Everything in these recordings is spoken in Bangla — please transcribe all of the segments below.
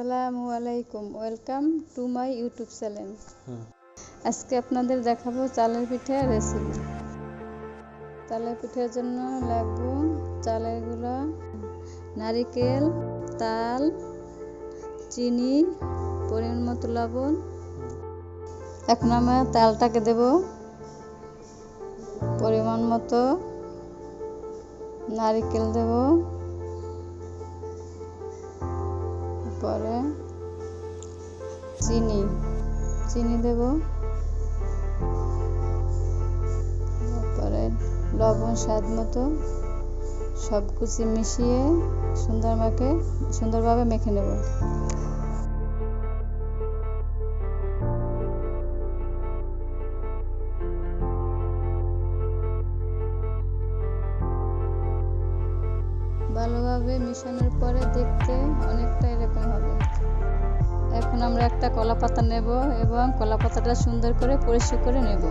আসসালামু আলাইকুম, welcome to my YouTube channel. আজকে আপনাদের দেখাবো চালের পিঠার রেসিপি। চালের পিঠার জন্য লাগবে চালের গুঁড়া, নারিকেল, তাল, চিনি, পরিমাণ মতো লবণ। এখন আমরা তালটাকে দেব পরিমাণ মতো, নারিকেল দেব, পরে চিনি দেব, তারপরে লবণ স্বাদ মতো। সব কিছু মিশিয়ে সুন্দরভাবে মেখে নেব। ভালোভাবে মিশানোর পরে দেখতে অনেকটা এরকম হবে। এখন আমরা একটা কলা পাতা নেব এবং কলা পাতাটা সুন্দর করে পরিষ্কার করে নেব।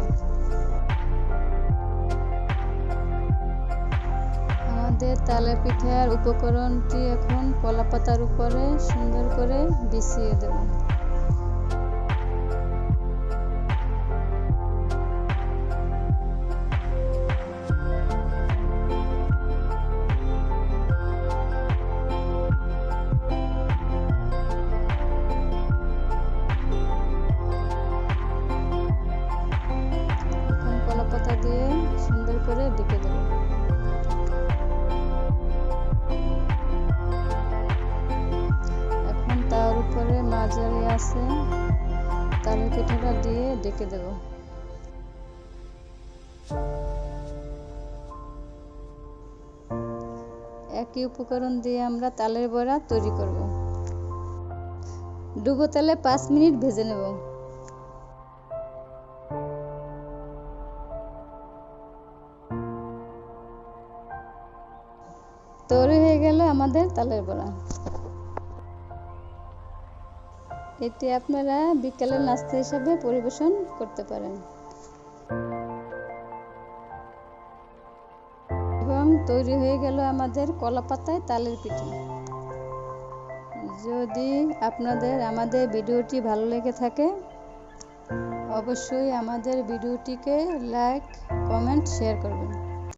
আমাদের তালের পিঠার উপকরণটি এখন কলা পাতার উপরে সুন্দর করে বিছিয়ে দেব। কলা পাতা দিয়ে সুন্দর করে ঢেকে দেব। এখন তার উপরে মাঝারি আছে তালের পিঠাটা দিয়ে ঢেকে দেব। একই উপকরণ দিয়ে আমরা তালের বড়া তৈরি করব। ডুবো তেলে 5 মিনিট ভেজে নেব। তৈরি হয়ে গেল আমাদের তালের বড়া। এটি আপনারা বিকেলের নাস্তা হিসাবে পরিবেশন করতে পারেন। এবং তৈরি হয়ে গেল আমাদের কলা পাতায় তালের পিঠা। যদি আমাদের ভিডিওটি ভালো লেগে থাকে, অবশ্যই আমাদের ভিডিওটিকে লাইক, কমেন্ট, শেয়ার করবেন।